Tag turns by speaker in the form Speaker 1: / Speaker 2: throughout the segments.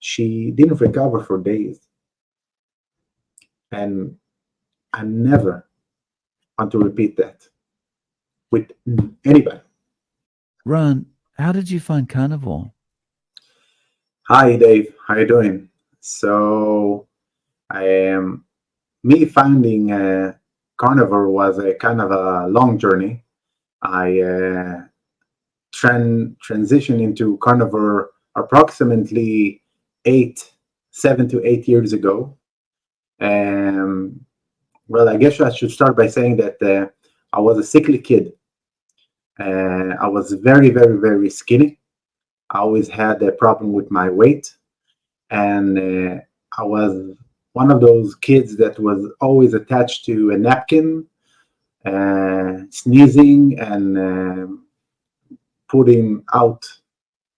Speaker 1: she didn't recover for days. And I never want to repeat that with anybody.
Speaker 2: Ron, how did you find Carnivore?
Speaker 1: Hi, Dave. How you doing? So, I am me finding Carnivore was a kind of a long journey. I transitioned into Carnivore approximately 7 to 8 years ago. Um, well, I guess I should start by saying that I was a sickly kid. I was very, very, very skinny. I always had a problem with my weight, and I was one of those kids that was always attached to a napkin, sneezing and putting out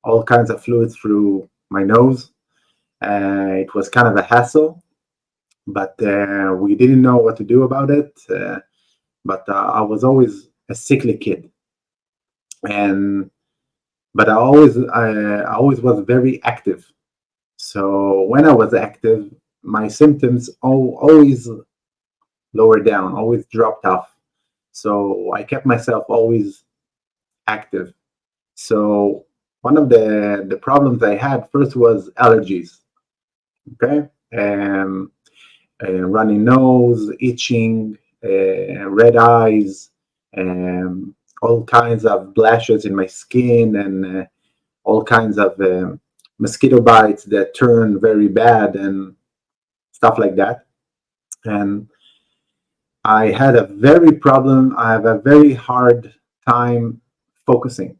Speaker 1: all kinds of fluids through my nose. It was kind of a hassle, but we didn't know what to do about it. But I was always a sickly kid, and but I always was very active. So when I was active, my symptoms always lowered down, always dropped off. So I kept myself always active. So one of the problems I had first was allergies. Okay, runny nose, itching, red eyes, all kinds of blashes in my skin, and all kinds of mosquito bites that turn very bad and stuff like that. And I have a very hard time focusing.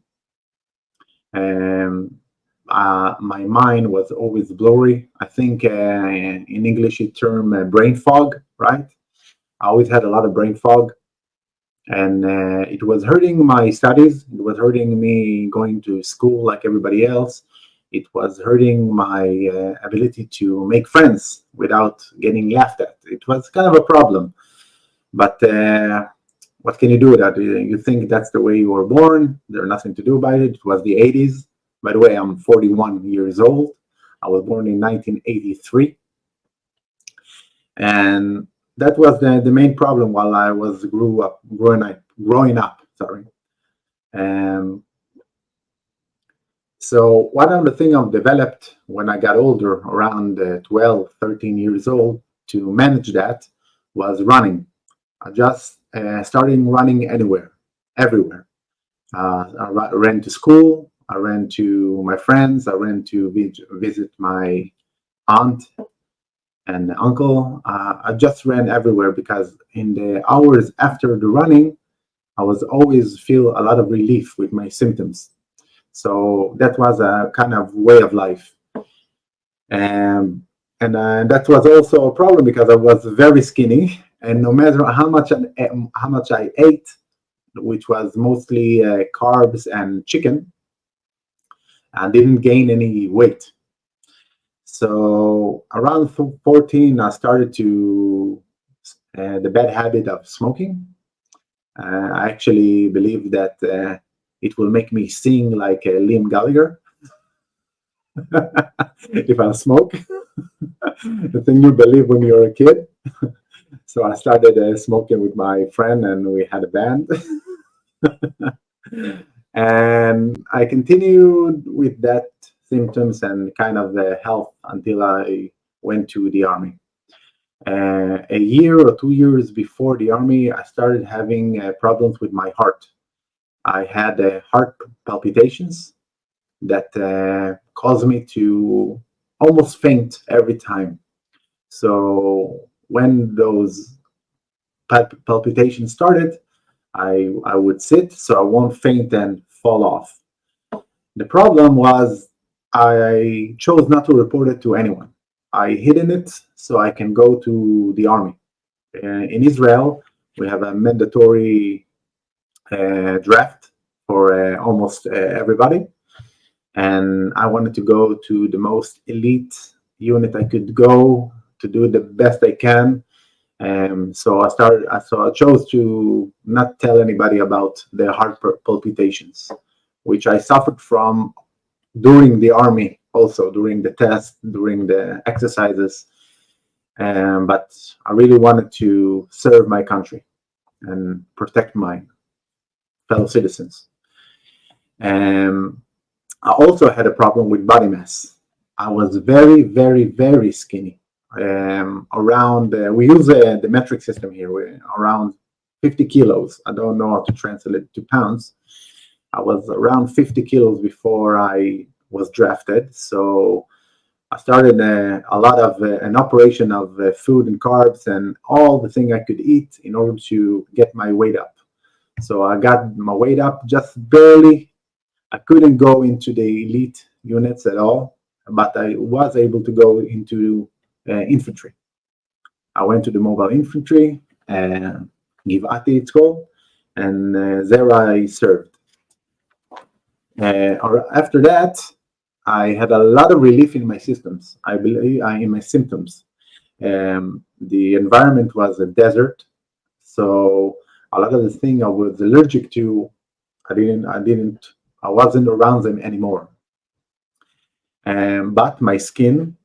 Speaker 1: Um, my mind was always blurry. I think in English it term brain fog, right? I always had a lot of brain fog, and it was hurting my studies. It was hurting me going to school like everybody else. It was hurting my ability to make friends without getting laughed at. It was kind of a problem. But what can you do with that? You think that's the way you were born. There's nothing to do about it. It was the 80s. By the way, I'm 41 years old. I was born in 1983. And that was the main problem while I was growing up. Sorry. Um, so one of the things I've developed when I got older, around 12, 13 years old, to manage that was running. I just started running everywhere. I ran to school. I ran to my friends. I ran to visit my aunt and uncle. I just ran everywhere because in the hours after the running, I was always feel a lot of relief with my symptoms. So that was a kind of way of life. Um, and that was also a problem because I was very skinny, and no matter how much I ate, which was mostly carbs and chicken, I didn't gain any weight. So around 14, I started to the bad habit of smoking. I actually believe that it will make me sing like Liam Gallagher if I smoke. The thing you believe when you're a kid. So I started smoking with my friend, and we had a band. And I continued with that symptoms and kind of the health until I went to the army. A year or 2 years before the army, I started having problems with my heart. I had heart palpitations that caused me to almost faint every time. So when those palpitations started, I would sit so I won't faint and fall off. The problem was I chose not to report it to anyone. I hidden it so I can go to the army. In Israel, we have a mandatory draft for almost everybody, and I wanted to go to the most elite unit I could go to do the best I can. So I chose to not tell anybody about the heart palpitations, which I suffered from during the army also during the test, during the exercises. But I really wanted to serve my country and protect my fellow citizens. Um, I also had a problem with body mass. I was very, very, very skinny. Around, we use the metric system here, around 50 kilos. I don't know how to translate it to pounds. I was around 50 kilos before I was drafted. So I started a lot of an operation of food and carbs and all the thing I could eat in order to get my weight up. So I got my weight up just barely. I couldn't go into the elite units at all, but I was able to go into infantry. I went to the mobile infantry, Givati it's called, and there I served. Or after that, I had a lot of relief in my systems. I believe in my symptoms. The environment was a desert, so a lot of the things I was allergic to, I wasn't around them anymore. But my skin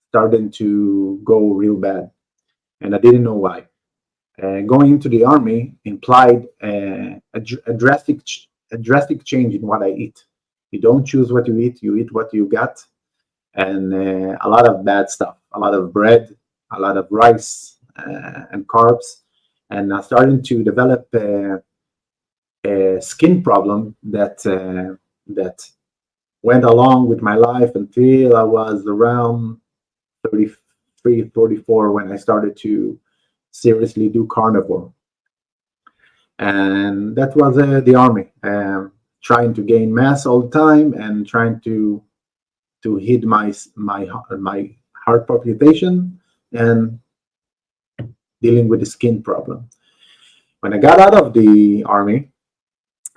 Speaker 1: started to go real bad, and I didn't know why. Going into the army implied a drastic change in what I eat. You don't choose what you eat what you got, and a lot of bad stuff, a lot of bread, a lot of rice and carbs, and I started to develop a skin problem that went along with my life until I was around 33, 34 when I started to seriously do carnivore. And that was the army, trying to gain mass all the time and trying to hit my heart palpitation and dealing with the skin problem. When I got out of the army,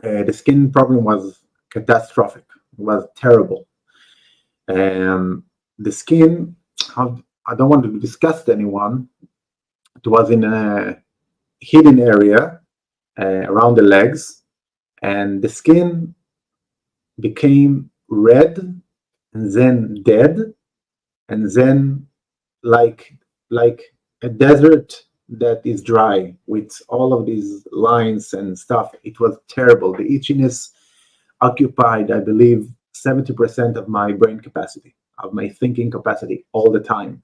Speaker 1: the skin problem was catastrophic. It was terrible. The skin, I don't want to disgust anyone. It was in a hidden area around the legs, and the skin became red and then dead and then like a desert that is dry with all of these lines and stuff. It was terrible. The itchiness occupied, I believe, 70% of my brain capacity, of my thinking capacity all the time.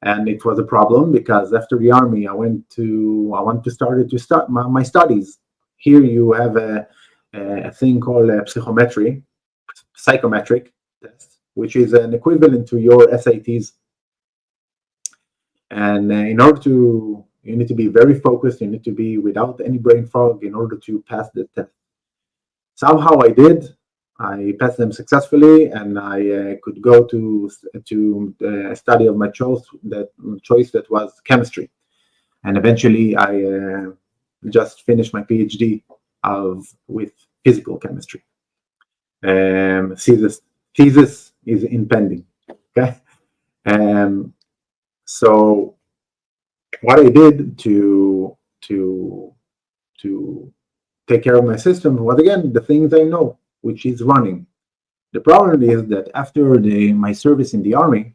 Speaker 1: And it was a problem because after the army, I wanted to start my studies. Here you have a thing called psychometric test, which is an equivalent to your SATs. And you need to be very focused. You need to be without any brain fog in order to pass the test. Somehow I did. I passed them successfully, and I could go to a study of my choice that was chemistry. And eventually, I just finished my PhD with physical chemistry. Thesis is impending. Okay. So what I did to take care of my system was, again, the things I know, which is running. The problem is that after my service in the army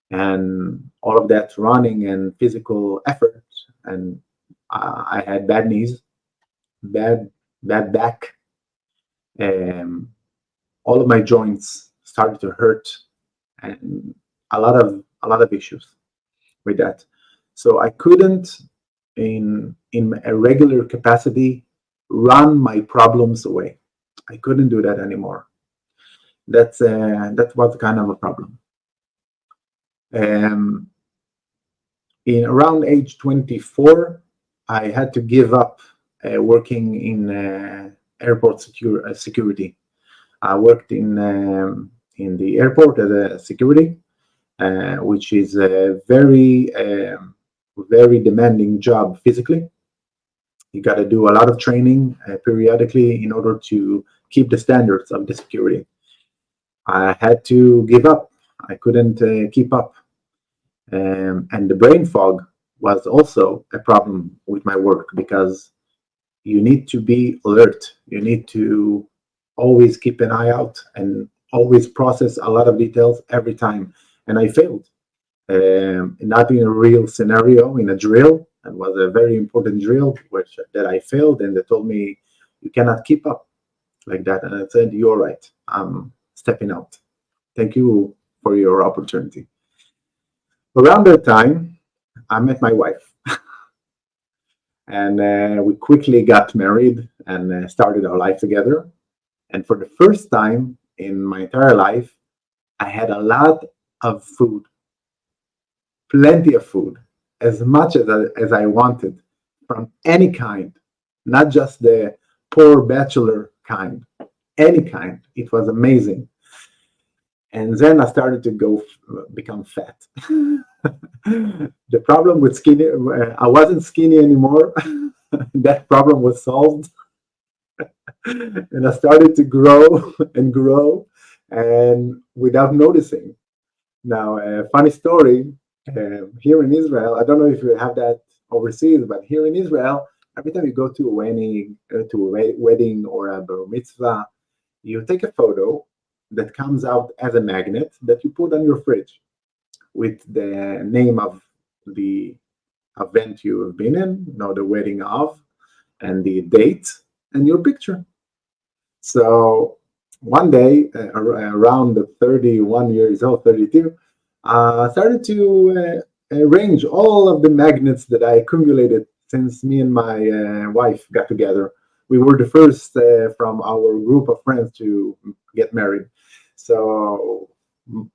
Speaker 1: and all of that running and physical effort, and I had bad knees, bad back, all of my joints started to hurt, and a lot of issues with that. So I couldn't, in a regular capacity, run my problems away. I couldn't do that anymore. That was kind of a problem. In around age 24, I had to give up working in airport security. I worked in the airport as a security, which is a very demanding job physically. You got to do a lot of training periodically in order to keep the standards of the security. I had to give up. I couldn't keep up. And the brain fog was also a problem with my work because you need to be alert. You need to always keep an eye out and always process a lot of details every time, and I failed. Not in a real scenario, in a drill. It was a very important drill which that I failed, and they told me you cannot keep up like that. And I said, "You're right. I'm stepping out. Thank you for your opportunity." Around that time, I met my wife, and we quickly got married and started our life together. And for the first time in my entire life, I had a lot of food, plenty of food, as much as I wanted, from any kind, not just the poor bachelor kind, any kind. It was amazing. And then I started to become fat. The problem with skinny, I wasn't skinny anymore. That problem was solved. And I started to grow and grow, and without noticing. Now, a funny story, here in Israel, I don't know if you have that overseas, but here in Israel, every time you go to a wedding or a bar mitzvah, you take a photo that comes out as a magnet that you put on your fridge with the name of the event you have been in, the wedding of, and the date and your picture. So one day, around the 31 years old, 32, started to arrange all of the magnets that I accumulated since me and my wife got together. We were the first from our group of friends to get married. So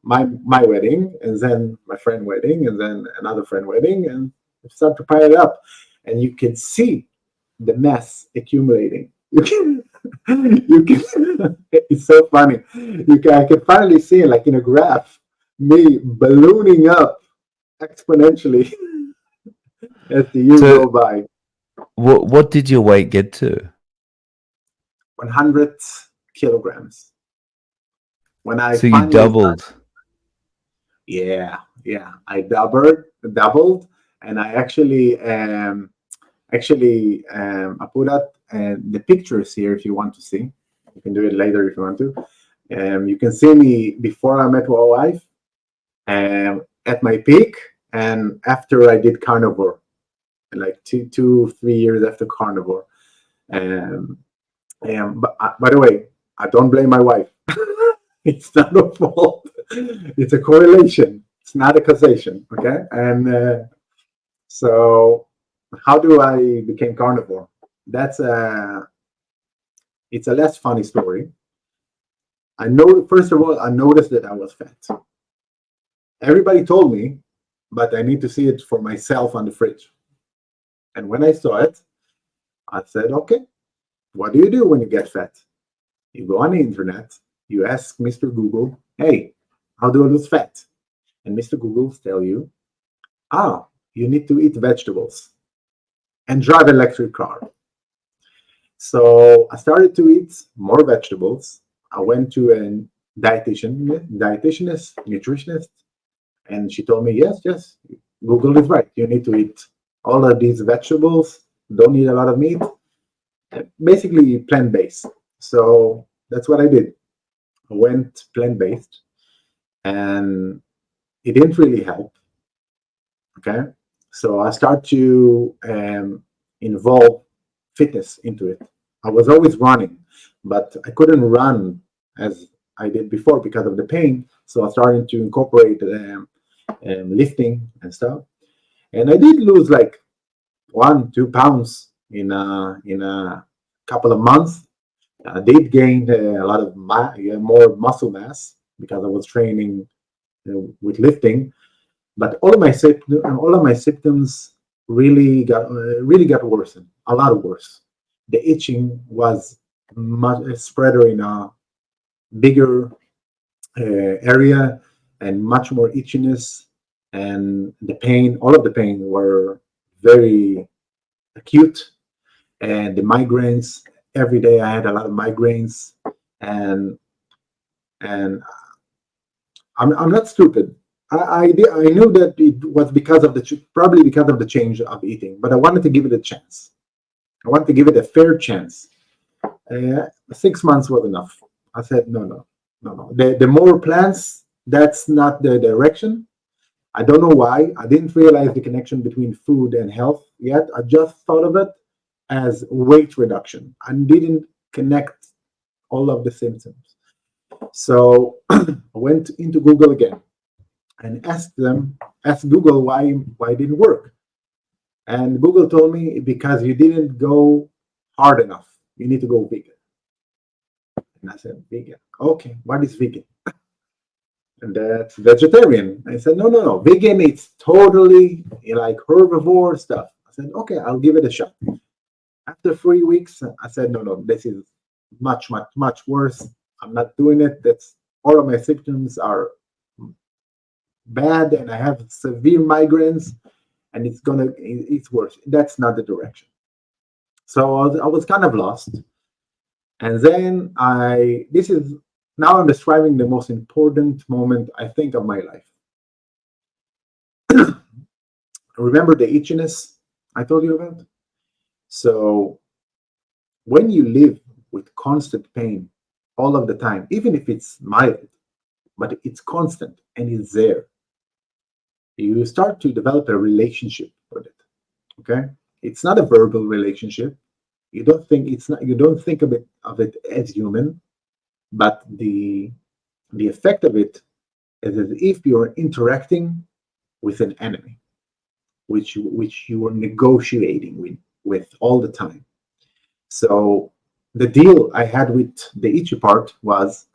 Speaker 1: my wedding, and then my friend wedding, and then another friend wedding, and start to pile it up, and you can see the mess accumulating. You can, you can. It's so funny. I can finally see, like in a graph, me ballooning up exponentially as the years
Speaker 2: So
Speaker 1: go by.
Speaker 2: what did your weight get to?
Speaker 1: 100 kilograms. When I
Speaker 2: So you
Speaker 1: finally started,
Speaker 2: doubled.
Speaker 1: yeah, I doubled, and I I put out the pictures here if you want to see. You can do it later if you want to. You can see me before I met my wife, at my peak, and after I did Carnivore, like 3 years after Carnivore. Um, but by the way, I don't blame my wife. It's not her fault. It's a correlation. It's not a causation. Okay, and so how do I became carnivore? That's it's a less funny story. I know, first of all, I noticed that I was fat. Everybody told me, but I need to see it for myself on the fridge. And when I saw it, I said, okay, what do you do when you get fat? You go on the internet, you ask Mr. Google, hey, how do I lose fat? And Mr. Google tell you, you need to eat vegetables and drive electric car. So I started to eat more vegetables. I went to a dietitianist, nutritionist, and she told me, yes, Google is right. You need to eat all of these vegetables. Don't eat a lot of meat. Basically, plant-based. So that's what I did. I went plant-based, and it didn't really help. Okay, so I start to involve fitness into it. I was always running, but I couldn't run as I did before because of the pain. So I started to incorporate lifting and stuff, and I did lose like 1-2 pounds in a couple of months. I did gain a lot of more muscle mass because I was training with lifting, but all of my symptoms really got worse, a lot worse. The itching was much spreader in a bigger area, and much more itchiness, and all of the pain were very acute, and the migraines. Every day I had a lot of migraines, and and I'm not stupid. I knew that it was because of probably because of the change of eating, but I wanted to give it a chance. I wanted to give it a fair chance. 6 months was enough. I said, no. no, no. The more plants, that's not the direction. I don't know why. I didn't realize the connection between food and health yet. I just thought of it as weight reduction and didn't connect all of the symptoms. So I went into Google again and asked Google why it didn't work. And Google told me because you didn't go hard enough. You need to go vegan. And I said, vegan. Okay, what is vegan? And that's vegetarian. I said, no, no, no. Vegan, it's totally like herbivore stuff. I said, okay, I'll give it a shot. After 3 weeks, I said, no, no, this is much, much, much worse. I'm not doing it. That's all of my symptoms are bad, and I have severe migraines, and it's worse. That's not the direction. So I was kind of lost. And then this is now I'm describing the most important moment I think of my life. Remember the itchiness I told you about? So when you live with constant pain all of the time, even if it's mild, but it's constant and it's there, you start to develop a relationship with it. Okay? It's not a verbal relationship. You don't think of it as human, but the effect of it is as if you're interacting with an enemy, which you are negotiating with all the time. So the deal I had with the itchy part was,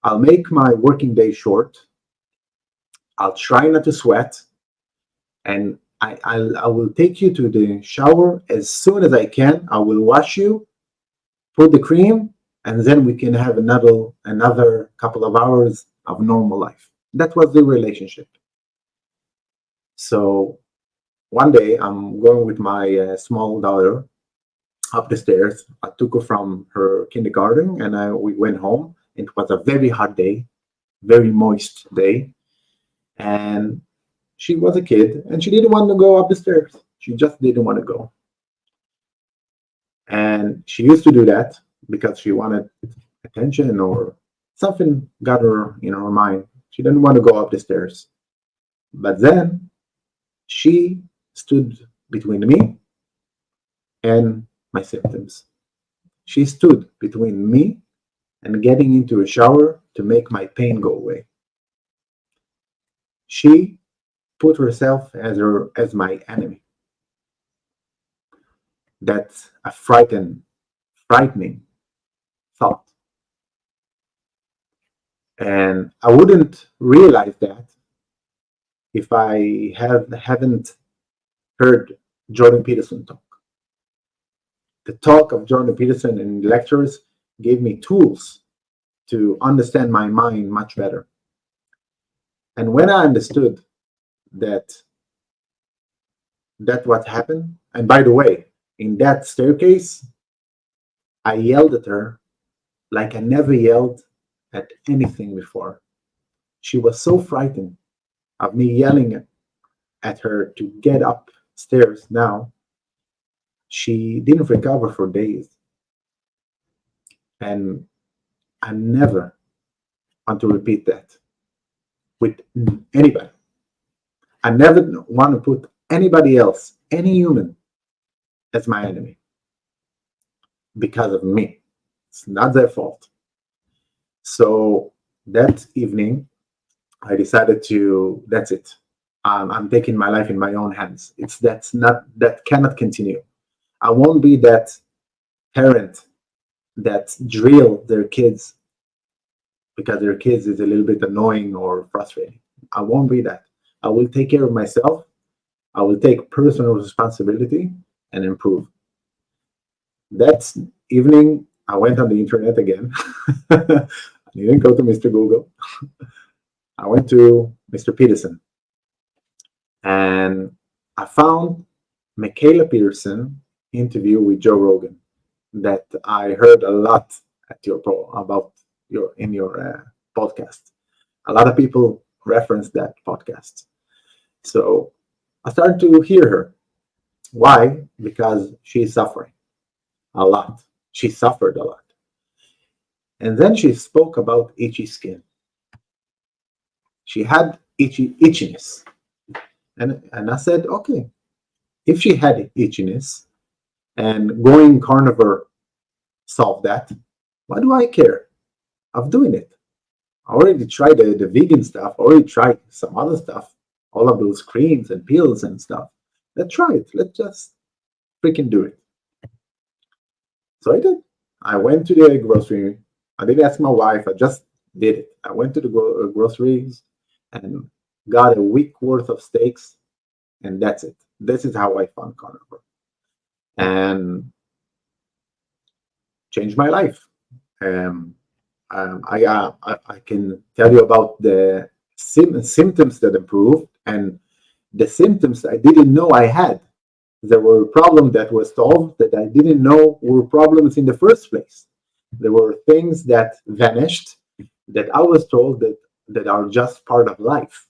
Speaker 1: I'll make my working day short. I'll try not to sweat, and I will take you to the shower as soon as I can. I will wash you, put the cream, and then we can have another couple of hours of normal life. That was the relationship. So one day I'm going with my small daughter up the stairs. I took her from her kindergarten, and we went home. It was a very hot day, very moist day, and she was a kid, and she didn't want to go up the stairs. She just didn't want to go. And she used to do that because she wanted attention or something got her in her mind. She didn't want to go up the stairs. But then she stood between me and my symptoms. She stood between me and getting into a shower to make my pain go away. She put herself as my enemy. That's a frightening thought. And I wouldn't realize that if I haven't heard Jordan Peterson talk. The talk of Jordan Peterson in lectures gave me tools to understand my mind much better. And when I understood that what happened, and by the way, in that staircase, I yelled at her like I never yelled at anything before. She was so frightened of me yelling at her to get upstairs now. She didn't recover for days. And I never want to repeat that with anybody. I never want to put anybody else, any human, as my enemy because of me. It's not their fault. So that evening, I decided that's it. I'm taking my life in my own hands. That cannot continue. I won't be that parent that drill their kids because their kids is a little bit annoying or frustrating. I won't be that. I will take care of myself. I will take personal responsibility and improve. That evening, I went on the internet again. I didn't go to Mr. Google. I went to Mr. Peterson, and I found Michaela Peterson interview with Joe Rogan that I heard a lot about your podcast. A lot of people reference that podcast. So I started to hear her. Why? Because she's suffering a lot. She suffered a lot. And then she spoke about itchy skin. She had itchiness. And I said, okay, if she had itchiness and going carnivore solved that, why do I care of doing it? I already tried the vegan stuff, I already tried some other stuff, all of those creams and pills and stuff. Let's try it. Let's just freaking do it. So I did. I went to the grocery. I didn't ask my wife. I just did it. I went to the groceries and got a week worth of steaks, and that's it. This is how I found carnivore and changed my life. Um, I can tell you about the symptoms that improved and the symptoms I didn't know I had. There were problems that were solved that I didn't know were problems in the first place. There were things that vanished that I was told that are just part of life.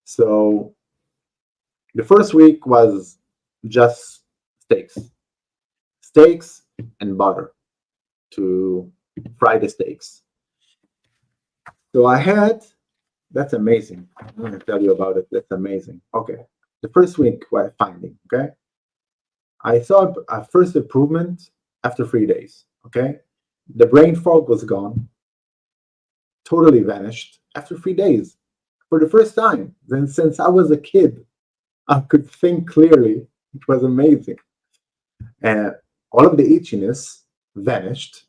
Speaker 1: So the first week was just steaks, steaks and butter to fry the steaks. So I had, that's amazing. I'm going to tell you about it. That's amazing. Okay. The first week was finding, okay? I saw a first improvement after 3 days, okay? The brain fog was gone, totally vanished after 3 days. For the first time, then since I was a kid, I could think clearly. It was amazing. And all of the itchiness vanished.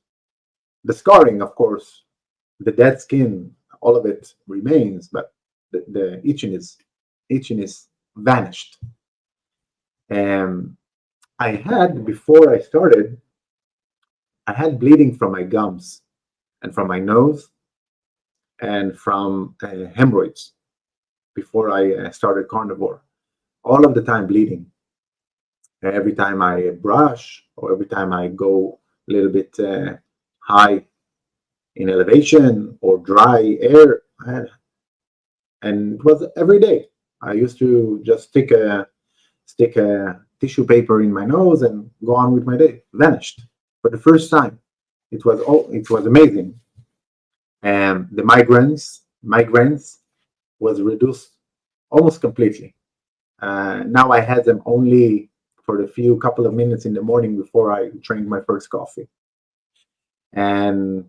Speaker 1: The scarring, of course, the dead skin, all of it remains, but the itchiness vanished. And I had, before I started, I had bleeding from my gums and from my nose and from hemorrhoids before I started carnivore. All of the time bleeding. Every time I brush or every time I go a little bit high in elevation or dry air, and it was every day. I used to just stick a tissue paper in my nose and go on with my day. Vanished for the first time. It was amazing. And the migraines was reduced almost completely. Now I had them only for the few couple of minutes in the morning before I drank my first coffee. And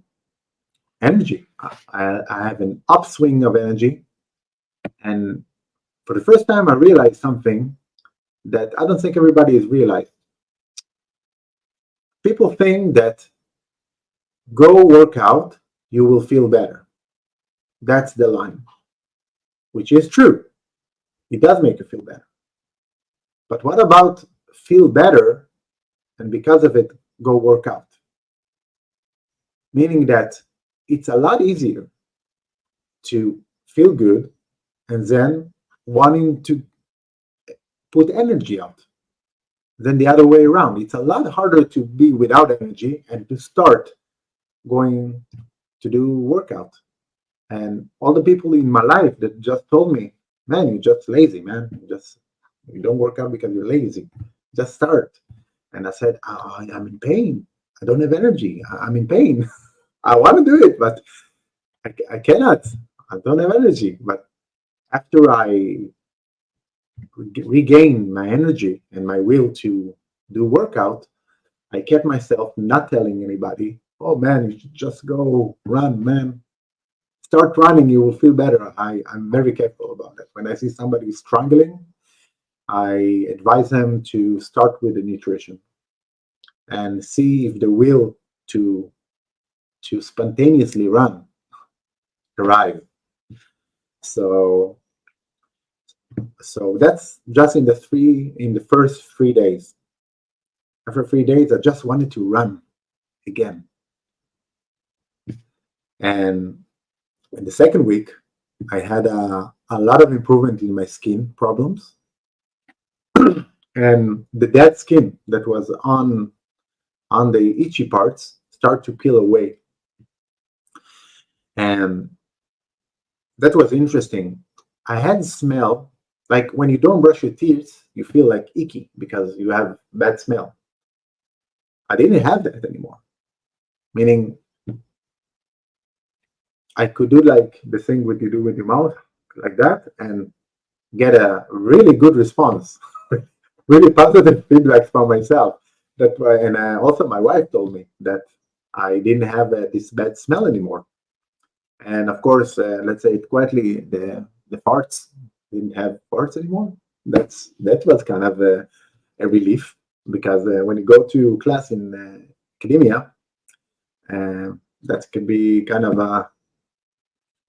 Speaker 1: energy, I have an upswing of energy. And for the first time, I realized something that I don't think everybody has realized. People think that go work out, you will feel better. That's the line, which is true. It does make you feel better. But what about feel better and because of it, go work out? Meaning that it's a lot easier to feel good and then wanting to put energy out than the other way around. It's a lot harder to be without energy and to start going to do workout. And all the people in my life that just told me, man, you're just lazy, man. You don't work out because you're lazy. Just start. And I said, I'm in pain. I don't have energy. I'm in pain. I want to do it, but I cannot. I don't have energy. But after I regained my energy and my will to do workout, I kept myself not telling anybody, oh man, you should just go run, man. Start running, you will feel better. I'm very careful about it. When I see somebody struggling, I advise them to start with the nutrition and see if the will to spontaneously run arrive. So that's just in the first 3 days. After 3 days, I just wanted to run again. And in the second week, I had a lot of improvement in my skin problems. And the dead skin that was on the itchy parts start to peel away. And that was interesting. I had smell, like when you don't brush your teeth, you feel like icky because you have bad smell. I didn't have that anymore. Meaning I could do like the thing what you do with your mouth, like that, and get a really good response, really positive feedback from myself. That why, and also my wife told me that I didn't have this bad smell anymore. And of course, let's say it quietly, the farts didn't have farts anymore. That was kind of a relief because when you go to class in academia, uh, that can be kind of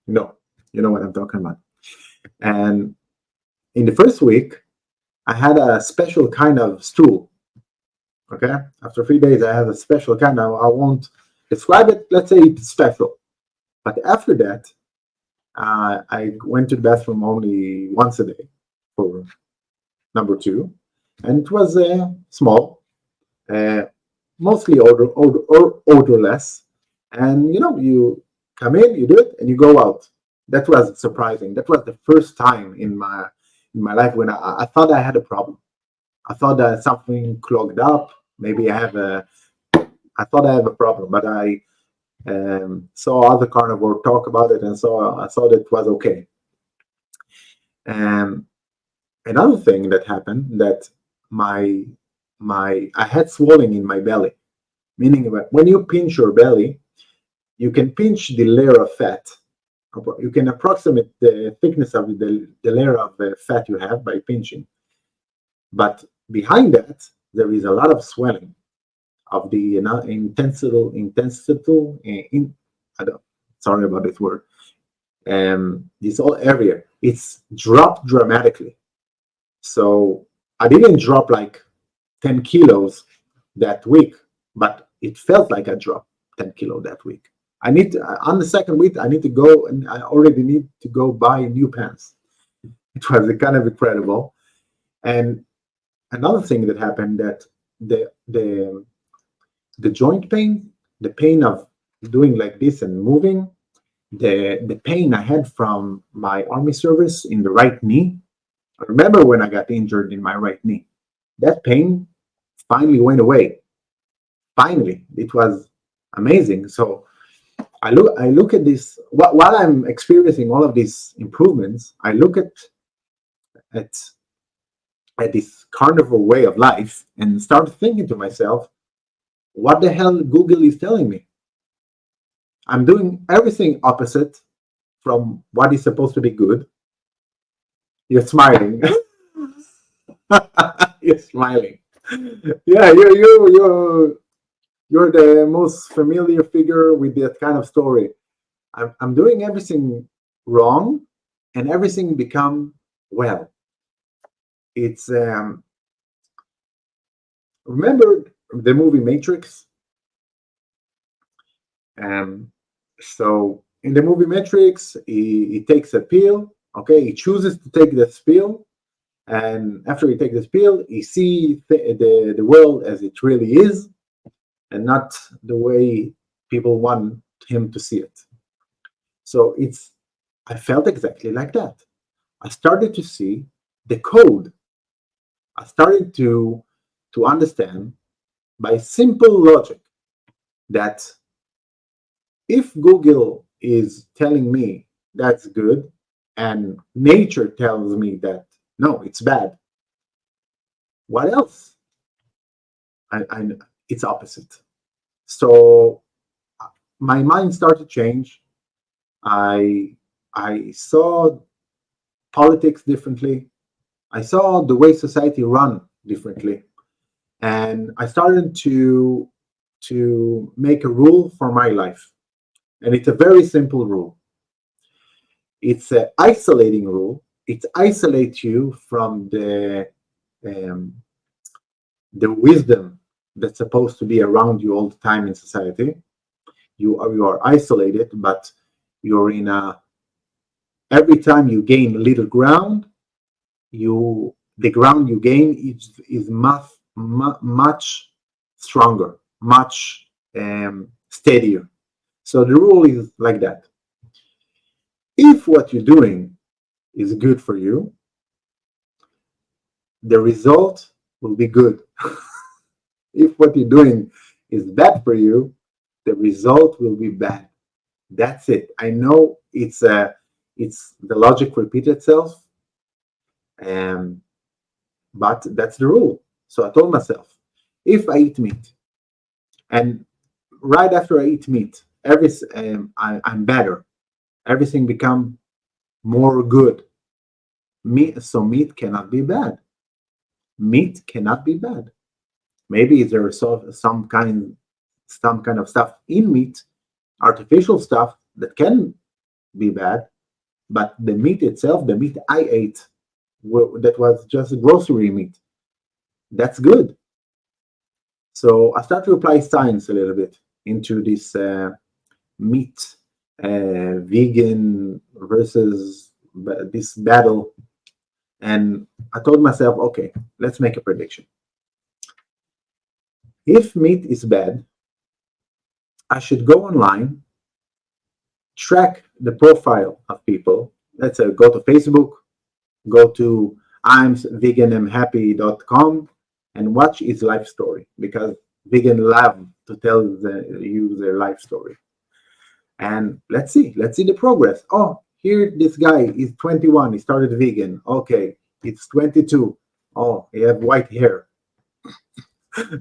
Speaker 1: no, you know what I'm talking about. And in the first week, I had a special kind of stool. Okay, after 3 days, I have a special kind of. I won't describe it. Let's say it's special. But after that, I went to the bathroom only once a day for number two, and it was small, uh, mostly odorless. And you come in, you do it, and you go out. That was surprising. That was the first time in my life when I thought I had a problem. I thought that something clogged up. Maybe I thought I have a problem, but I saw other carnivore talk about it, and so I thought it was okay. Um, Another thing that happened that my I had swelling in my belly, meaning that when you pinch your belly, you can pinch the layer of fat. You can approximate the thickness of the layer of fat you have by pinching, but behind that there is a lot of swelling of the intensital in I don't, sorry about this word. This whole area it's dropped dramatically. So I didn't drop like 10 kilos that week, but it felt like I dropped 10 kilo that week. I need to, on the second week, I need to go and I already need to go buy new pants. It was kind of incredible. And another thing that happened that the the the joint pain, the pain of doing like this and moving, the pain I had from my army service in the right knee. I remember when I got injured in my right knee. That pain finally went away. Finally, it was amazing. So I look at this while I'm experiencing all of these improvements. I look at at this carnivore way of life and start thinking to myself, what the hell Google is telling me? I'm doing everything opposite from what is supposed to be good. You're smiling. You're smiling. Yeah, you're the most familiar figure with that kind of story. I'm doing everything wrong, and everything become well. It's remember the movie Matrix. Um, so in the movie Matrix, he takes a pill. Okay, he chooses to take this pill, and after he takes this pill, he sees the world as it really is, and not the way people want him to see it. So I felt exactly like that. I started to see the code. I started to understand by simple logic that if Google is telling me that's good and nature tells me that no, it's bad, what else? I it's opposite. So my mind started to change. I I saw politics differently. I saw the way society run differently, and I started to make a rule for my life. And it's a very simple rule. It's an isolating rule. It isolates you from um, the wisdom that's supposed to be around you all the time in society. You are isolated, but you're in a every time you gain a little ground, you the ground you gain is much stronger, much steadier. So the rule is like that. If what you're doing is good for you, the result will be good. If what you're doing is bad for you, the result will be bad. That's it. I know it's the logic repeats itself, um, but that's the rule. So I told myself, if I eat meat, and right after I eat meat, I'm better. Everything become more good. Meat cannot be bad. Meat cannot be bad. Maybe there's some kind of stuff in meat, artificial stuff that can be bad, but the meat itself, the meat I ate, that was just grocery meat, that's good. So I start to apply science a little bit into this meat vegan versus this battle, and I told myself, okay, let's make a prediction. If meat is bad, I should go online, track the profile of people. Let's say go to Facebook, go to imveganamhappy.com and watch his life story, because vegan love to tell you their life story. And let's see the progress. Oh, here this guy is 21. He started vegan. Okay, it's 22. Oh, he have white hair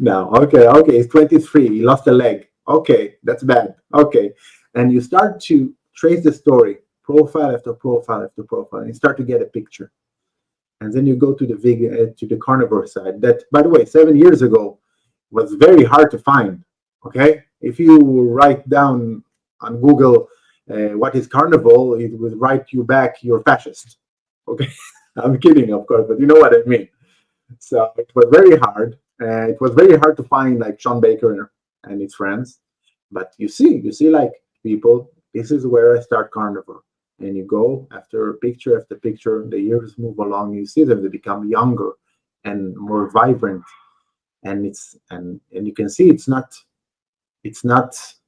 Speaker 1: now. Okay, he's 23. He lost a leg. Okay, that's bad. Okay, and you start to trace the story, profile after profile after profile, and you start to get a picture. And then you go to the vegan to the carnivore side. That, by the way, 7 years ago was very hard to find. Okay, if you write down on Google what is carnivore, it will write you back you're fascist. Okay, I'm kidding, of course, but you know what I mean. So it was very hard. It was very hard to find like Sean Baker and his friends. But you see, like people. This is where I start carnivore, and you go after picture. The years move along. You see them; they become younger and more vibrant, and you can see it's not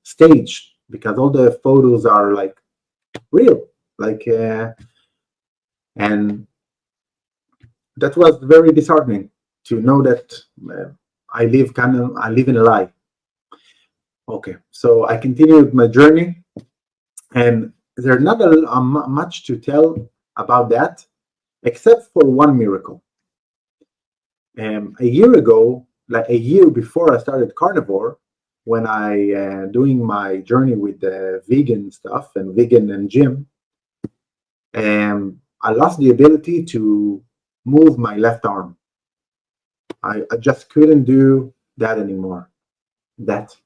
Speaker 1: staged, because all the photos are like real, like and that was very disheartening to know that uh, I live in a lie. Okay, so I continued my journey, and there's not much to tell about that, except for one miracle. A year ago, like a year before I started carnivore, when I doing my journey with the vegan stuff and vegan and gym, I lost the ability to move my left arm. I just couldn't do that anymore. That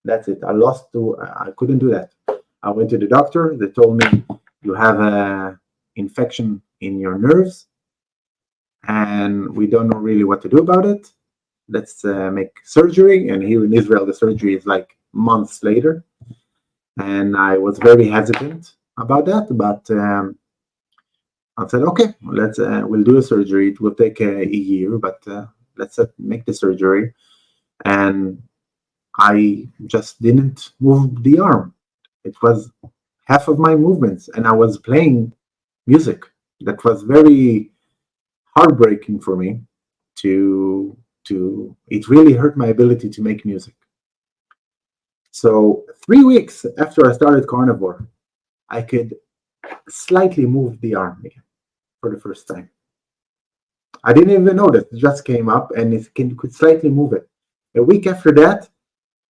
Speaker 1: that's it. I couldn't do that. I went to the doctor. They told me you have a infection in your nerves, and we don't know really what to do about it. Let's make surgery. And here in Israel, the surgery is like months later. And I was very hesitant about that, but I said, okay, we'll do a surgery. It will take a year, but let's make the surgery. And I just didn't move the arm. It was half of my movements, and I was playing music. That was very heartbreaking for me. To it really hurt my ability to make music. So 3 weeks after I started carnivore, I could slightly move the arm again for the first time. I didn't even know that. It just came up, and could slightly move it. A week after that,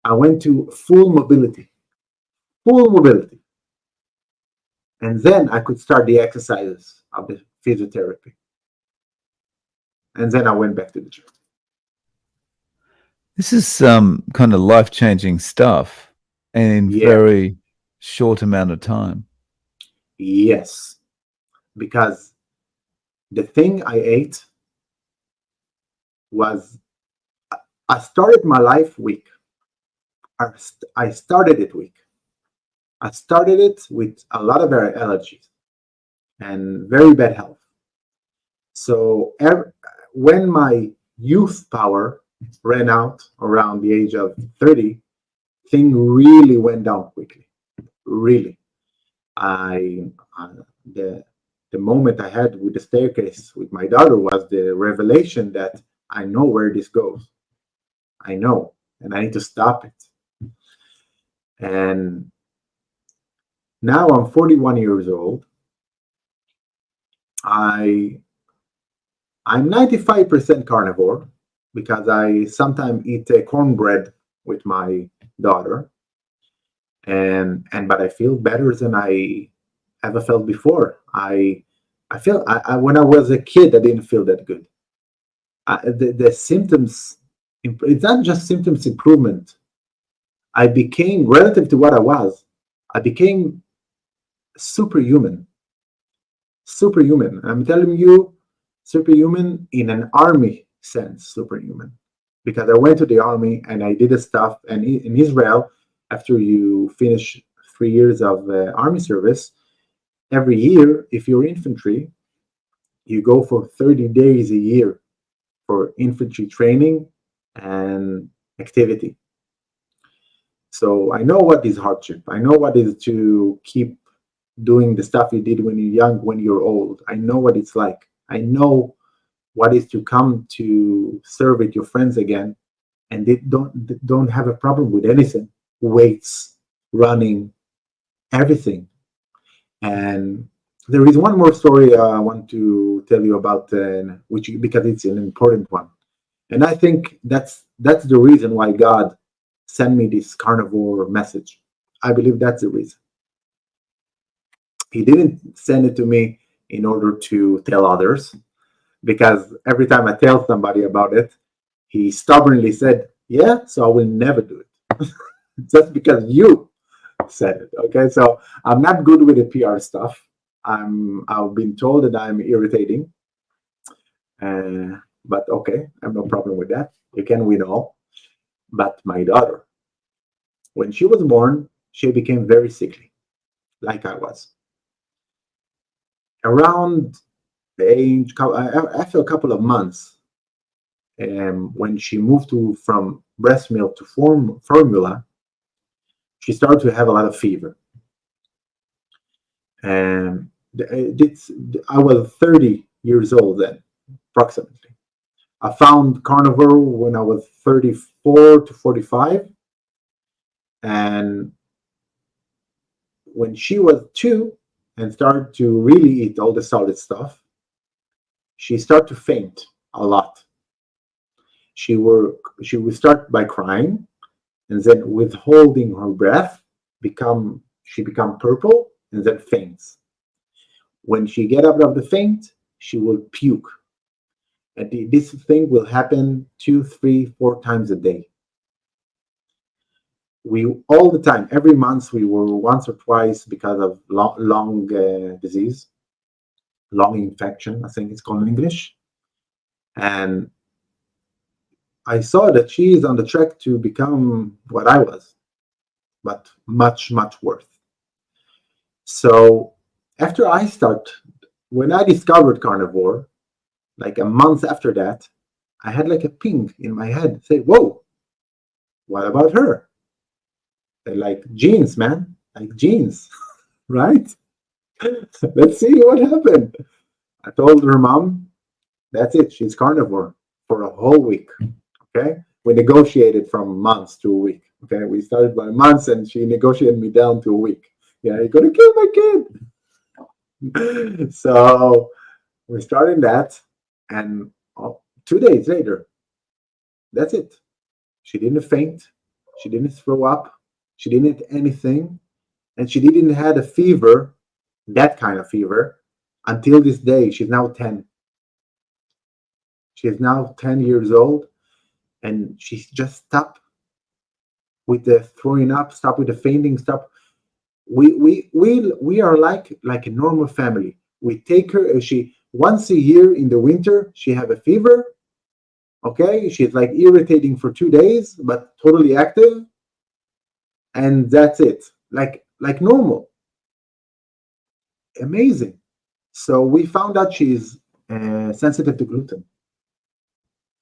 Speaker 1: I went to full mobility, and then I could start the exercises of the physiotherapy, and then I went back to the gym.
Speaker 2: This is some kind of life-changing stuff and in
Speaker 1: Yeah,
Speaker 2: very short amount of time.
Speaker 1: yes, because the thing I ate was I started my life weak. I started it weak. I started it with a lot of allergies and very bad health. So when my youth power ran out around the age of 30, thing really went down quickly. Really, I the the moment I had with the staircase with my daughter was the revelation that I know where this goes. I know, and I need to stop it. And Now I'm 41 years old. I I'm 95% carnivore because I sometimes eat cornbread with my daughter, and but I feel better than I ever felt before. I feel when I was a kid, I didn't feel that good. The symptoms, it's not just symptoms improvement. I became relative to what I was. I became superhuman, superhuman. I'm telling you, superhuman in an army sense, superhuman. Because I went to the army and I did the stuff. And in Israel, after you finish 3 years of army service, every year, if you're infantry, you go for 30 days a year for infantry training and activity. So I know what is hardship. I know what is to keep doing the stuff you did when you're young, when you're old. I know what it's like. I know what is to come to serve with your friends again, and they don't have a problem with anything, weights, running, everything. And there is one more story I want to tell you about, which because it's an important one, and I think that's the reason why God sent me this carnivore message. I believe that's the reason. He didn't send it to me in order to tell others, because every time I tell somebody about it, he stubbornly said, "Yeah, so I will never do it." Just because you said it. Okay, so I'm not good with the PR stuff. I've been told that I'm irritating, but okay, I have no problem with that. You can win all. But my daughter, when she was born, she became very sickly, like I was. Around the age, after a couple of months, when she moved to from breast milk to formula, she started to have a lot of fever. And I was 30 years old then, approximately. I found carnivore when I was 34 to 45. And when she was 2 and started to really eat all the solid stuff, she started to faint a lot. She would start by crying and then withholding her breath, she become purple and then faints. When she get out of the faint, she will puke. And this thing will happen 2, 3, 4 times a day. We all the time, every month, we were once or twice because of lung disease, lung infection, I think it's called in English. And I saw that she is on the track to become what I was, but much, much worse. So after when I discovered carnivore, like a month after that, I had like a ping in my head, say, "Whoa, what about her?" They like genes, man, like genes, right? Let's see what happened. I told her mom, that's it, she's carnivore for a whole week. Okay, we negotiated from months to a week. Okay, we started by months, and she negotiated me down to a week. Yeah, you're gonna kill my kid. So we started that, and 2 days later, that's it. She didn't faint. She didn't throw up. She didn't eat anything, and she didn't had a fever, that kind of fever, until this day. She's now 10. She is now 10 years old, and she's just stopped with the throwing up, stop with the fainting, stop. We are like a normal family. We take her. She once a year in the winter, she have a fever. Okay, she's like irritating for 2 days, but totally active, and that's it. Like normal, amazing. So we found out she's sensitive to gluten,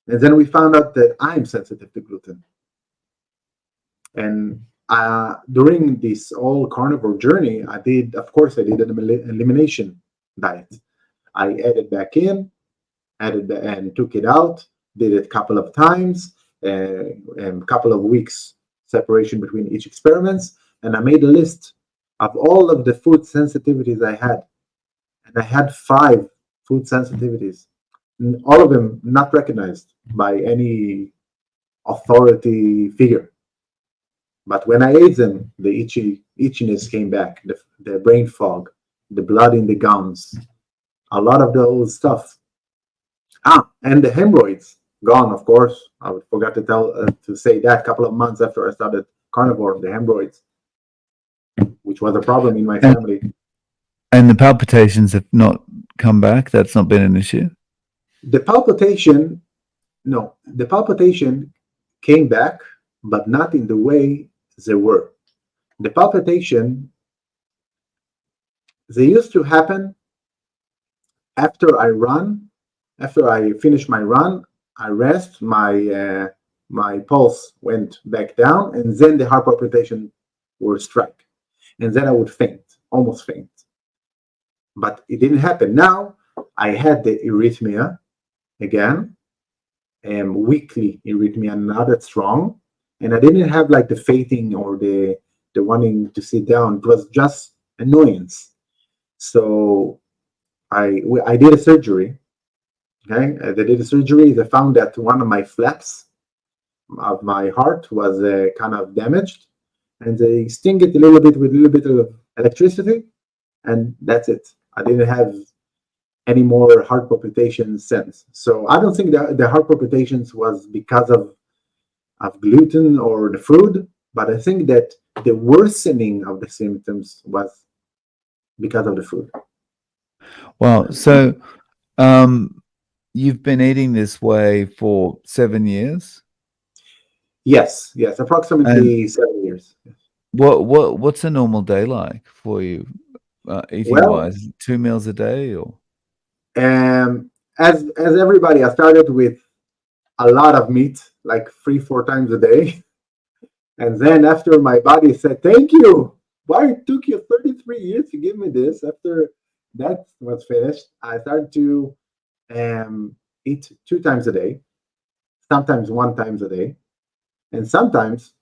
Speaker 1: and then we found out that I'm sensitive to gluten. And during this all carnivore journey, of course, I did an elimination diet. I added back in, and took it out, did it a couple of times, and a couple of weeks separation between each experiments. And I made a list of all of the food sensitivities I had, and I had 5 food sensitivities, all of them not recognized by any authority figure. But when I ate them, the itchiness came back, the brain fog, the blood in the gums, a lot of those stuff. And the hemorrhoids gone, of course. I forgot to say that a couple of months after I started carnivore, the hemorrhoids, which was a problem in my
Speaker 2: And
Speaker 1: family.
Speaker 2: and the palpitations have not come back. That's not been an issue.
Speaker 1: The palpitation, no, the palpitation came back, but not in the way they were. The palpitation, they used to happen after I run. After I finish my run, I rest. My pulse went back down, and then the heart palpitation would strike, and then I would faint, almost faint. But it didn't happen. Now I had the arrhythmia again, and weekly arrhythmia, not that strong, and I didn't have like the fainting or the wanting to sit down. It was just annoyance. So I did a surgery. Okay, they did a surgery. They found that one of my flaps of my heart was kind of damaged, and they sting it a little bit with a little bit of electricity, and that's it. I didn't have any more heart palpitations since. So I don't think that the heart palpitations was because of gluten or the food, but I think that the worsening of the symptoms was because of the food.
Speaker 2: Wow. So, um, you've been eating this way for 7 years,
Speaker 1: Yes,
Speaker 2: and
Speaker 1: approximately 7 years.
Speaker 2: what's a normal day like for you, eating
Speaker 1: Well,
Speaker 2: wise? 2 meals a day, or
Speaker 1: as everybody, I started with a lot of meat, like 3 4 times a day, and then after my body said, "Thank you. Why it took you 33 years to give me this?" After that was finished, I started to eat 2 times a day, sometimes 1 times a day, and sometimes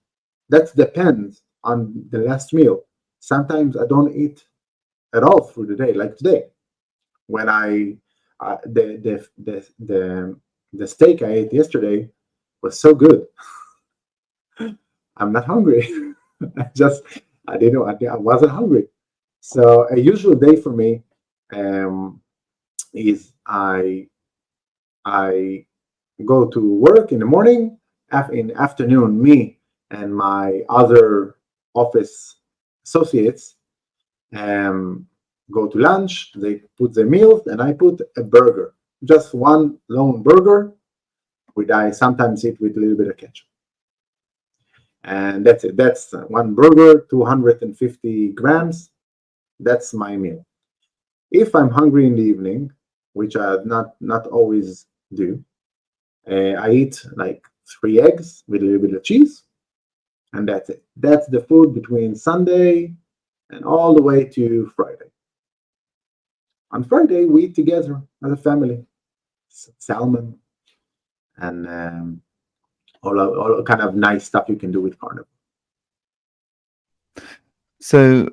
Speaker 1: that depends on the last meal. Sometimes I don't eat at all through the day, like today when I the steak I ate yesterday was so good. I'm not hungry. I just I didn't I wasn't hungry. So a usual day for me um, is I go to work in the morning. In the afternoon, me and my other office associates um, go to lunch. They put their meals, and I put a burger, just one lone burger, which I sometimes eat with a little bit of ketchup. And that's it. That's one burger, 250 grams. That's my meal. If I'm hungry in the evening, which I not always do, I eat like 3 eggs with a little bit of cheese, and that's it. That's the food between Sunday and all the way to Friday. On Friday, we eat together as a family, salmon and all kind of nice stuff you can do with carnivore.
Speaker 2: so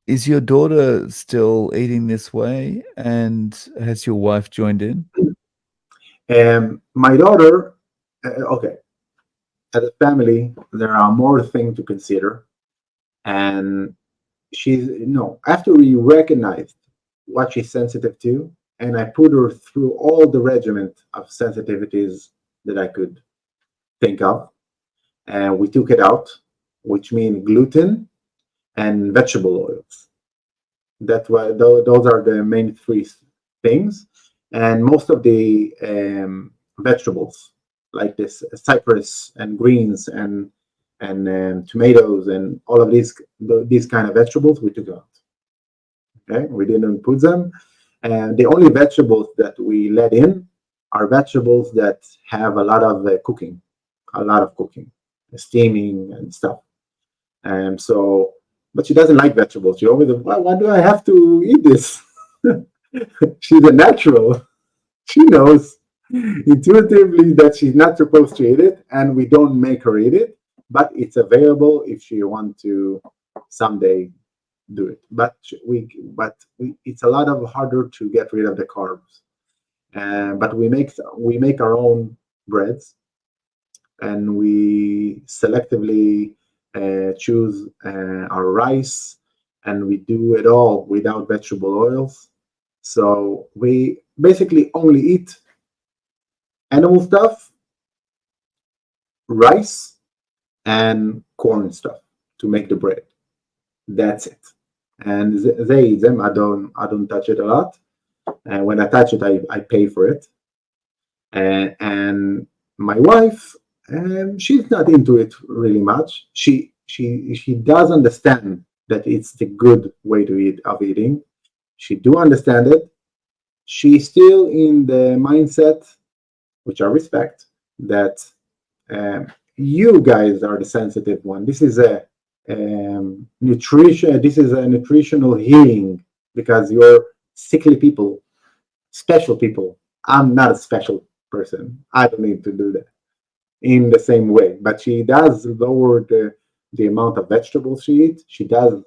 Speaker 2: is your daughter still eating this way, and has your wife joined in?
Speaker 1: My daughter, okay, as a family, there are more things to consider, and she's no. After we recognized what she's sensitive to, and I put her through all the regiment of sensitivities that I could think of, and we took it out, which means gluten and vegetable oils. That's why those are the main three things, and most of the vegetables like this cypress and greens and tomatoes and all of these kind of vegetables we took out. Okay, we didn't put them, and the only vegetables that we let in are vegetables that have a lot of cooking, steaming and stuff. And so, but she doesn't like vegetables. She always, why do I have to eat this? She's a natural. She knows intuitively that she's not supposed to eat it, and we don't make her eat it. But it's available if she wants to someday do it. It's a lot of harder to get rid of the carbs. But we make our own breads, and we selectively choose our rice, and we do it all without vegetable oils. So we basically only eat animal stuff, rice, and corn stuff to make the bread. That's it. And they eat them. I don't touch it a lot. And when I touch it, I pay for it. And my wife, she's not into it really much. She does understand that it's the good way to eat of eating. She do understand it. She's still in the mindset, which I respect, that um, you guys are the sensitive one. This is a nutrition. This is a nutritional healing because you're sickly people, special people. I'm not a special person. I don't need to do that in the same way. But she does lower the amount of vegetables she eats. She does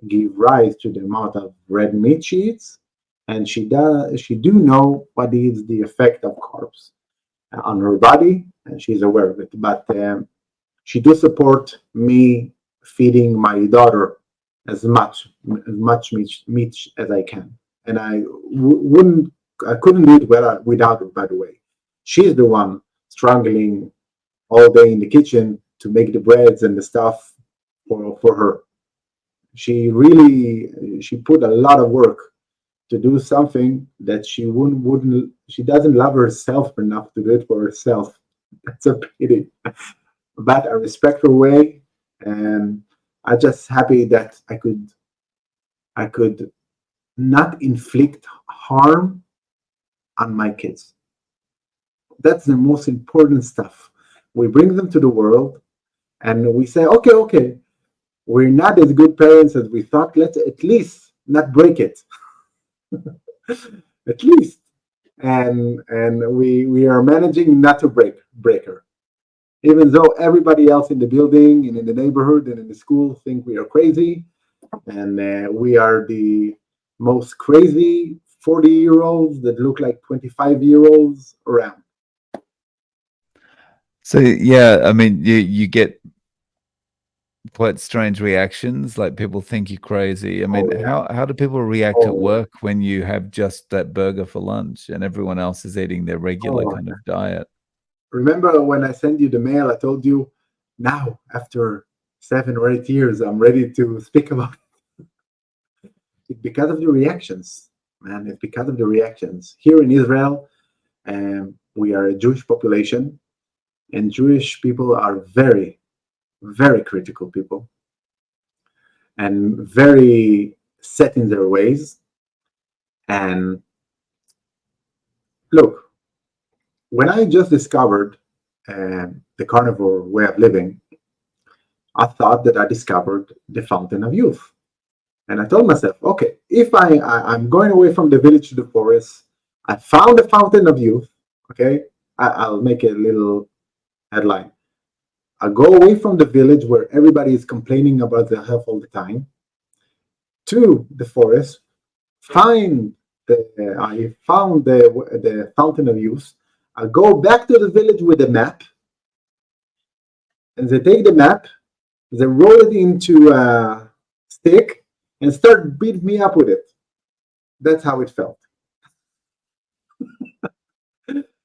Speaker 1: give rise to the amount of red meat she eats, and she do know what is the effect of carbs on her body, and she's aware of it. But she do support me feeding my daughter as much meat as I can, and I couldn't do it without her. By the way, she's the one struggling all day in the kitchen to make the breads and the stuff for her. She put a lot of work to do something that she doesn't love herself enough to do it for herself. That's a pity. But I respect her way, and I'm just happy that I could not inflict harm on my kids. That's the most important stuff. We bring them to the world, and we say, okay, okay, we're not as good parents as we thought. Let's at least not break it, at least. And we are managing not to break her, even though everybody else in the building and in the neighborhood and in the school think we are crazy, and we are the most crazy 40-year-olds that look like 25-year-olds around.
Speaker 2: So yeah, I mean, you get quite strange reactions. Like people think you're crazy. I
Speaker 1: Oh
Speaker 2: mean,
Speaker 1: yeah.
Speaker 2: how do people react at
Speaker 1: Oh,
Speaker 2: work when you have just that burger for lunch and everyone else is eating their regular
Speaker 1: oh.
Speaker 2: kind of diet?
Speaker 1: Remember when I sent you the mail? I told you now, after 7 or 8 years, I'm ready to speak about it because of the reactions, man. It's because of the reactions here in Israel. We are a Jewish population, and Jewish people are very, very critical people and very set in their ways. And look, when I just discovered the carnivore way of living, I thought that I discovered the fountain of youth. And I told myself, okay, if I'm going away from the village to the forest, I found the fountain of youth. Okay, I'll make a little headline. I go away from the village where everybody is complaining about their health all the time to the forest. Find I found the fountain of youth. I go back to the village with a map, and they take the map, they roll it into a stick, and start beating me up with it. That's how it felt.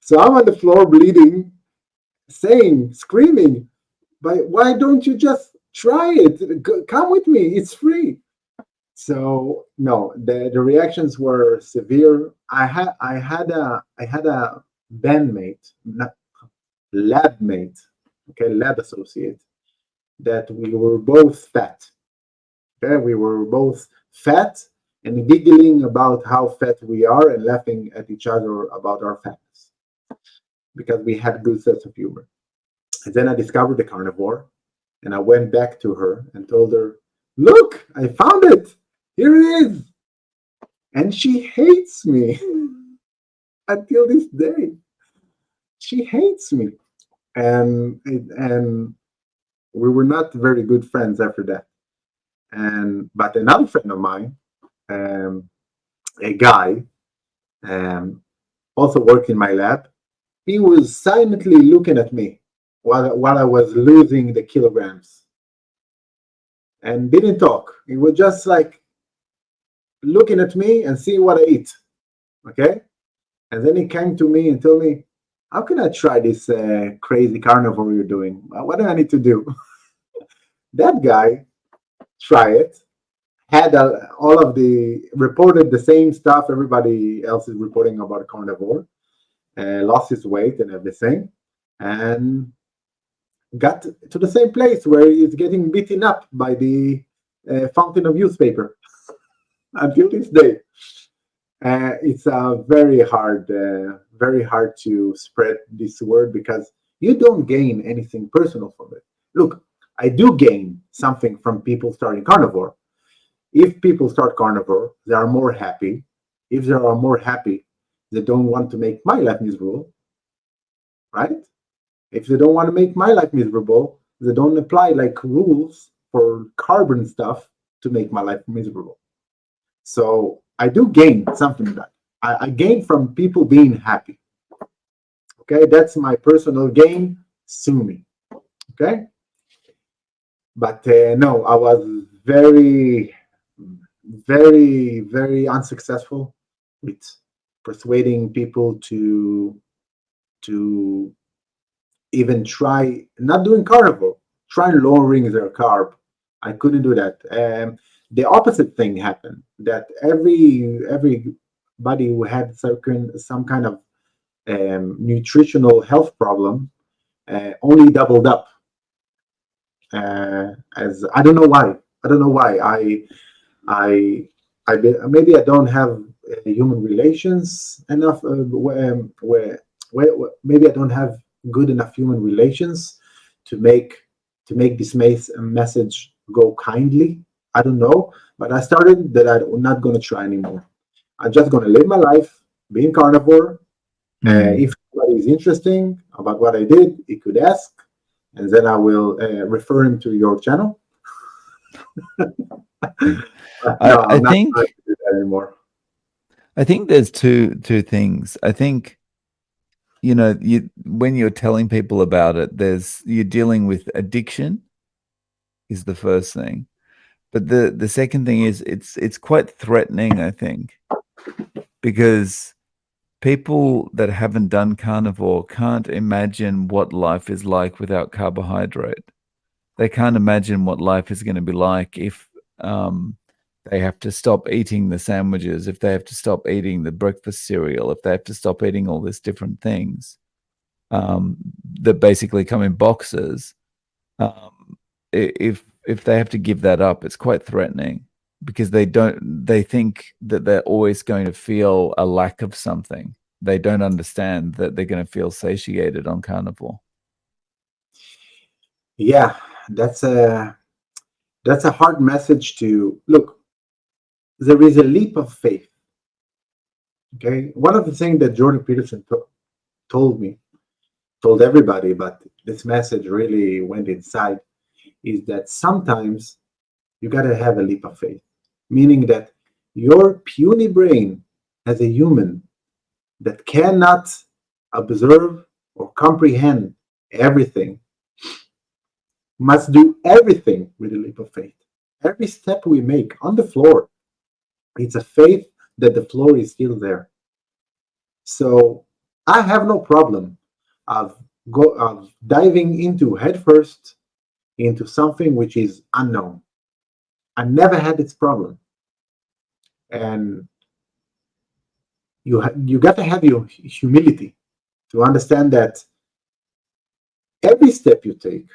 Speaker 1: So I'm on the floor bleeding, saying, screaming, but why don't you just try it? Come with me, it's free. So no, the reactions were severe. I had a bandmate, not lab mate, okay, lab associate, that we were both fat. Okay, we were both fat and giggling about how fat we are and laughing at each other about our fatness because we had good sense of humor. And then I discovered the carnivore, and I went back to her and told her, "Look, I found it. Here it is." And she hates me until this day. She hates me, and we were not very good friends after that. But another friend of mine, um, a guy, um, also worked in my lab. He was silently looking at me while I was losing the kilograms and didn't talk. He was just like looking at me and seeing what I eat. Okay. And then he came to me and told me, how can I try this crazy carnivore you're doing? What do I need to do? That guy tried it, had all of the reported the same stuff everybody else is reporting about carnivore, lost his weight and everything, and got to the same place where he's getting beaten up by the fountain of youth paper until this day. It's very hard to spread this word because you don't gain anything personal from it. Look, I do gain something from people starting carnivore. If people start carnivore, they are more happy. If they are more happy, they don't want to make my life miserable, right? If they don't want to make my life miserable, they don't apply like rules for carbon stuff to make my life miserable. So I do gain something from that. I gain from people being happy. Okay, that's my personal gain. Sue me. Okay, but no, I was very unsuccessful with persuading people to even try not doing carnivore, try lowering their carb. I couldn't do that. The opposite thing happened. That everybody who had some kind of nutritional health problem only doubled up. As I don't know why. I don't know why. I maybe I don't have human relations enough. Where maybe I don't have good enough human relations to make this message go kindly. I don't know, but I started that I'm not going to try anymore. I'm just going to live my life being carnivore. If somebody is interesting about what I did, he could ask, and then I will refer him to your channel. No,
Speaker 2: I
Speaker 1: I'm not trying
Speaker 2: think
Speaker 1: to do that anymore.
Speaker 2: I think there's two things. I think you when you're telling people about it, you're dealing with addiction is the first thing. But the second thing is it's quite threatening, I think, because people that haven't done carnivore can't imagine what life is like without carbohydrate. They can't imagine what life is going to be like if they have to stop eating the sandwiches, if they have to stop eating the breakfast cereal, if they have to stop eating all these different things um, that basically come in boxes. If they have to give that up, it's quite threatening because they think that they're always going to feel a lack of something. They don't understand that they're going to feel satiated on carnivore.
Speaker 1: Yeah, that's a hard message to look. There is a leap of faith. Okay, one of the things that Jordan Peterson told me, told everybody, but this message really went inside, is that sometimes you got to have a leap of faith, meaning that your puny brain as a human that cannot observe or comprehend everything must do everything with a leap of faith. Every step we make on the floor, it's a faith that the floor is still there. So I have no problem of diving into headfirst into something which is unknown. I never had this problem, and you got to have your humility to understand that every step you take,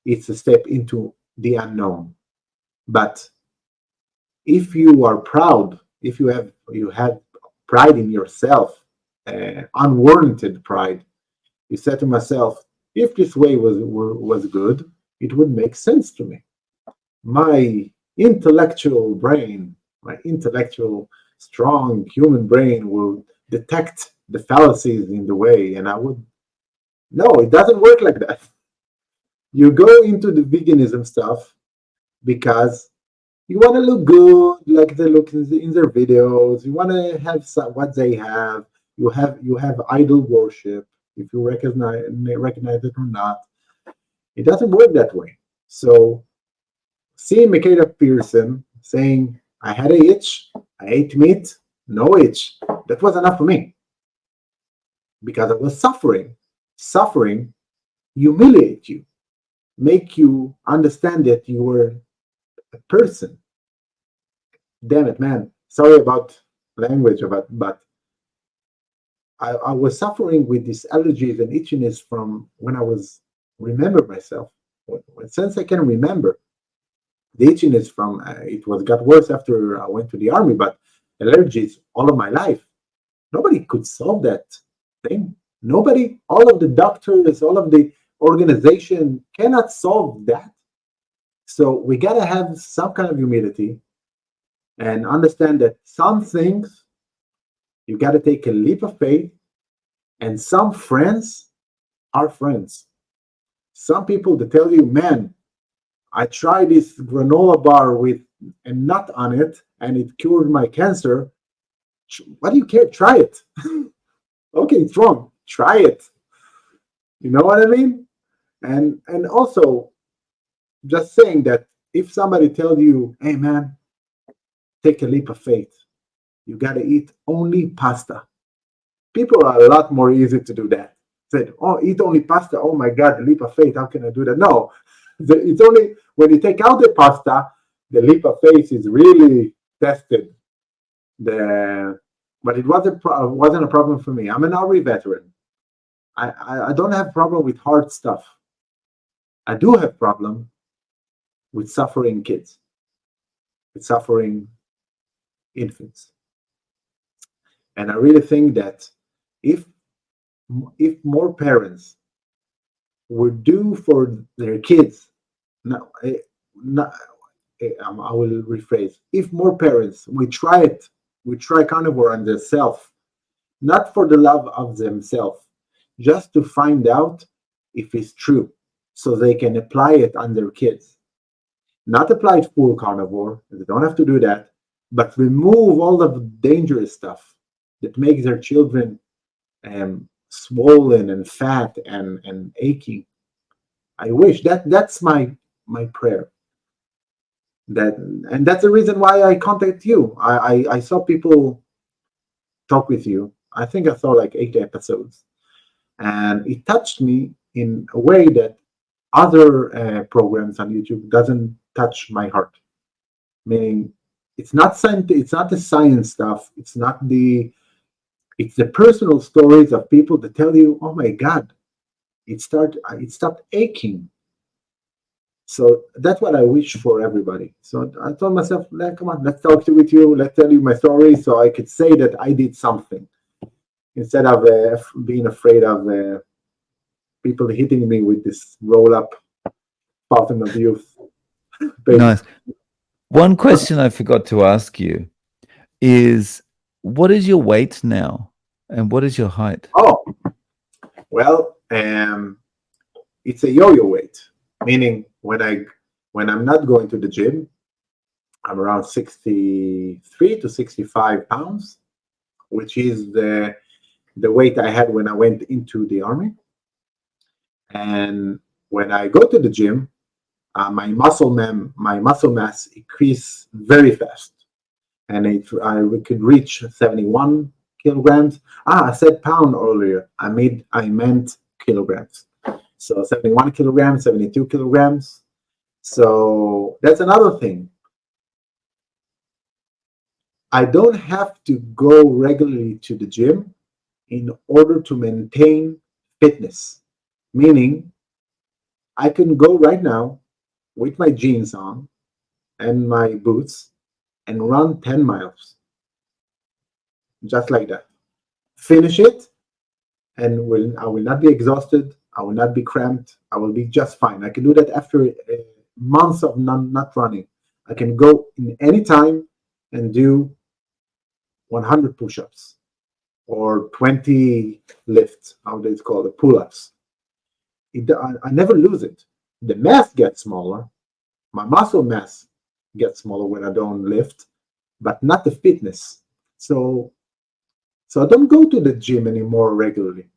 Speaker 1: it's a step into the unknown. But if you are proud, if you have pride in yourself, unwarranted pride, you said to myself, if this way was good, it would make sense to me. My intellectual brain, my intellectual, strong human brain will detect the fallacies in the way, and I would. No, it doesn't work like that. You go into the veganism stuff because You want to look good, like they look in their videos. You want to have what they have. You have idol worship, if you recognize it or not. It doesn't work that way. So seeing Michaela Pearson saying, "I had a itch, I ate meat, no itch," that was enough for me because I was suffering. Suffering humiliate you, make you understand that you were a person. Damn it, man. Sorry about language, but I was suffering with these allergies and itchiness from when I was remember myself. Since I can remember, the itchiness from it was got worse after I went to the army, but allergies all of my life. Nobody could solve that thing. Nobody, all of the doctors, all of the organization cannot solve that. So we gotta have some kind of humility and understand that some things you gotta take a leap of faith, and some friends are friends. Some people that tell you, man, I tried this granola bar with a nut on it and it cured my cancer. What do you care? Try it. Okay, it's wrong. Try it. You know what I mean? And also just saying that if somebody tells you, hey man, take a leap of faith, you gotta eat only pasta. People are a lot more easy to do that. Said, oh, eat only pasta. Oh my God, the leap of faith. How can I do that? No, it's only when you take out the pasta, the leap of faith is really tested. The but it wasn't a problem for me. I'm an army veteran. I don't have problem with hard stuff. I do have problem with suffering kids, with suffering infants, and I really think that if if more parents would do for their kids, no, not, I will rephrase. If more parents we try it, we try carnivore on themselves, not for the love of themselves, just to find out if it's true, so they can apply it on their kids. Not apply full carnivore, they don't have to do that, but remove all of the dangerous stuff that makes their children swollen and fat and aching. I wish that's my prayer. That and that's the reason why I contact you. I saw people talk with you. I think I saw like 8 episodes, and it touched me in a way that other programs on YouTube doesn't touch my heart. Meaning, it's not science. It's not the science stuff. It's the personal stories of people that tell you, "Oh my God, it stopped aching." So that's what I wish for everybody. So I told myself, come on, let's talk with you. Let's tell you my story, so I could say that I did something instead of being afraid of people hitting me with this roll up fountain of youth.
Speaker 2: Nice. One question I forgot to ask you is, what is your weight now, and what is your height?
Speaker 1: Oh, well, it's a yo-yo weight, meaning when I'm not going to the gym, I'm around 63 to 65 pounds, which is the weight I had when I went into the army. And when I go to the gym, my muscle mass increase very fast, and we could reach 71 kilograms. I said pound earlier. I meant kilograms. So 71 kilograms, 72 kilograms. So that's another thing. I don't have to go regularly to the gym in order to maintain fitness. Meaning, I can go right now with my jeans on and my boots and run 10 miles, just like that. Finish it, and I will not be exhausted. I will not be cramped. I will be just fine. I can do that after months of not running. I can go in any time and do 100 push-ups or 20 lifts, how they call it, pull-ups. I never lose it. The mass gets smaller. My muscle mass get smaller when I don't lift, but not the fitness. So I don't go to the gym anymore regularly.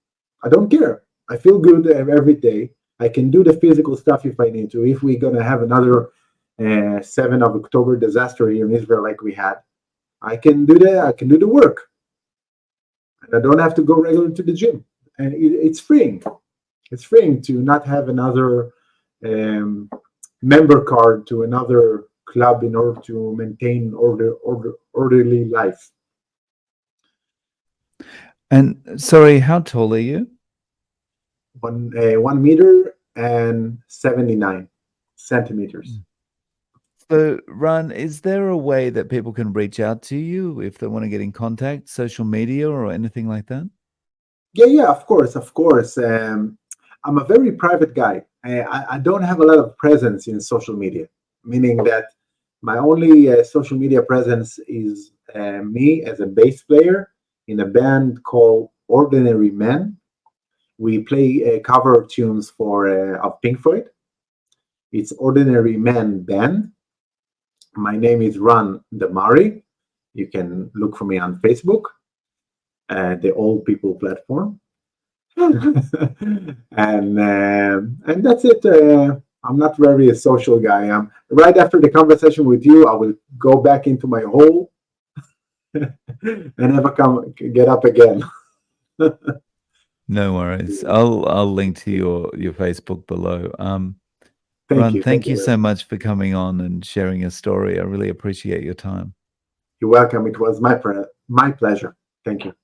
Speaker 1: I don't care. I feel good every day. I can do the physical stuff if I need to. If we're gonna have another 7th of October disaster here in Israel like we had, I can do that. I can do the work, and I don't have to go regularly to the gym. And it's freeing. It's freeing to not have another um, member card to another club in order to maintain orderly life.
Speaker 2: And sorry, how tall are you?
Speaker 1: 1 meter and 79 centimeters.
Speaker 2: So, Ran, is there a way that people can reach out to you if they want to get in contact, social media or anything like that?
Speaker 1: Yeah, of course, of course. I'm a very private guy. I don't have a lot of presence in social media, meaning that my only social media presence is me as a bass player in a band called Ordinary Men. We play cover tunes of Pink Floyd. It's Ordinary Men Band. My name is Ran Damari. You can look for me on Facebook, the Old People platform. And that's it. I'm not very a social guy. Right after the conversation with you, I will go back into my hole and never get up again.
Speaker 2: No worries. I'll link to your Facebook below.
Speaker 1: Thank
Speaker 2: Ran,
Speaker 1: you.
Speaker 2: thank
Speaker 1: Thank
Speaker 2: you
Speaker 1: you.
Speaker 2: so much for coming on and sharing your story. I really appreciate your time.
Speaker 1: You're welcome. It was my pleasure. Thank you.